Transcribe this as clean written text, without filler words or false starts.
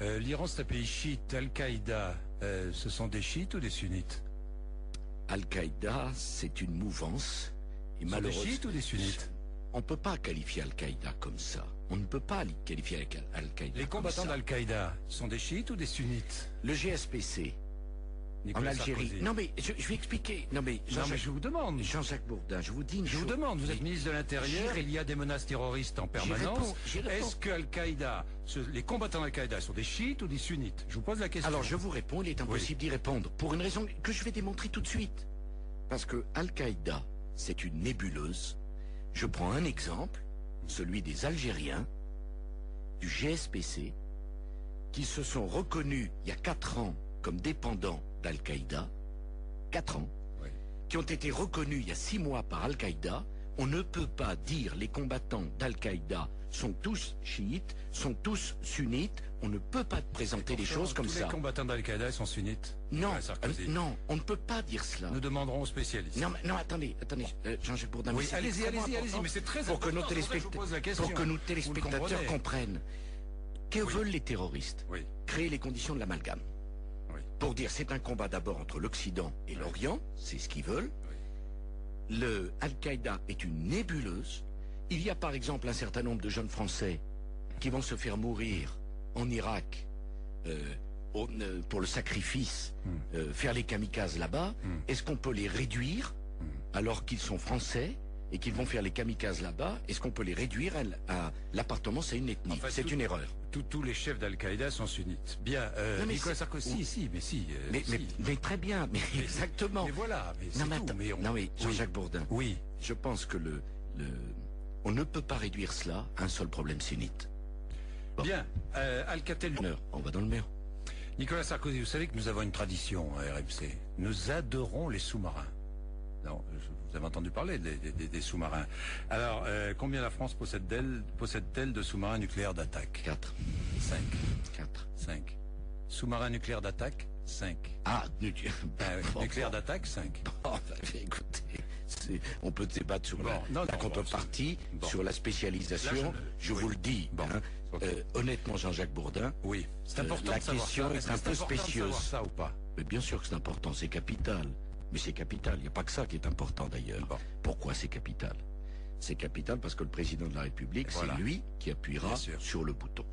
L'Iran, c'est un pays chiite. Al-Qaïda, ce sont des chiites ou des sunnites? Al-Qaïda, c'est une mouvance. Et Ce sont des chiites ou des sunnites? On ne peut pas qualifier Al-Qaïda comme ça. On ne peut pas qualifier Al-Qaïda. Les combattants d'Al-Qaïda sont des chiites ou des sunnites? Le GSPC, Nicolas en Algérie. Sarkozy. Non mais je vais expliquer. Non mais Je vous demande. Jean-Jacques Bourdin, je vous dis une Je chose. vous demande, vous êtes ministre de l'Intérieur, il y a des menaces terroristes en permanence. J'y réponds. Est-ce que Al-Qaïda, les combattants d'Al-Qaïda sont des chiites ou des sunnites? Je vous pose la question. Alors je vous réponds, il est impossible d'y répondre pour une raison que je vais démontrer tout de suite. Parce que Al-Qaïda, c'est une nébuleuse. Je prends un exemple, celui des Algériens, du GSPC, qui se sont reconnus il y a 4 ans comme dépendants d'Al-Qaïda, 4 ans, Oui. qui ont été reconnus il y a 6 mois par Al-Qaïda. On ne peut pas dire les combattants d'Al-Qaïda sont tous chiites, sont tous sunnites. On ne peut pas présenter les choses comme tous ça. Les combattants d'Al-Qaïda sont sunnites. Non, Nicolas Sarkozy. non, on ne peut pas dire cela. Nous demanderons aux spécialistes. Non, attendez, Jean-Jacques Bourdin. Oui, mais c'est allez-y, extrêmement mais c'est très important pour que important, nos c'est pour ça que je vous pose la question. pour que nos Vous le téléspectateurs comprenez. comprennent. Que veulent les terroristes? Oui, Créer les conditions de l'amalgame. oui. Pour dire c'est un combat d'abord entre l'Occident et l'Orient, c'est ce qu'ils veulent. Le Al-Qaïda est une nébuleuse. Il y a par exemple un certain nombre de jeunes Français qui vont se faire mourir en Irak pour le sacrifice, faire les kamikazes là-bas. Est-ce qu'on peut les réduire alors qu'ils sont Français et qu'ils vont faire les kamikazes là-bas? Est-ce qu'on peut les réduire à l'appartement? C'est une ethnie, Enfin, c'est une erreur. Tous les chefs d'Al-Qaïda sont sunnites. Bien, Non, mais Nicolas c'est- Sarkozy, si. Mais très bien, mais exactement. Mais voilà, mais c'est Non mais, tout. attends, non, mais Jean-Jacques Bourdin, Oui. je pense que on ne peut pas réduire cela à un seul problème sunnite. Bon. Bien, Alcatel. On va dans le mur. Nicolas Sarkozy, vous savez que nous avons une tradition à RMC. Nous adorons les sous-marins. Non, vous avez entendu parler des sous-marins. Alors, combien la France possède-t-elle de sous-marins nucléaires d'attaque? 4. 5. 4. 5. Sous-marins nucléaires d'attaque? 5. Ah, Nucléaire d'attaque? 5. Bon, écoutez, on peut débattre sur la contrepartie, sur la spécialisation. Là, je vous le dis. Bon, honnêtement, Jean-Jacques Bourdin, oui, c'est important la de savoir question ça. est un peu spécieuse. Ça ou pas? Mais bien sûr que c'est important, c'est capital. Mais c'est capital, il n'y a pas que ça qui est important d'ailleurs. Bon. Pourquoi c'est capital? C'est capital parce que le président de la République, Voilà. c'est lui qui appuiera Bien sûr. sur le bouton.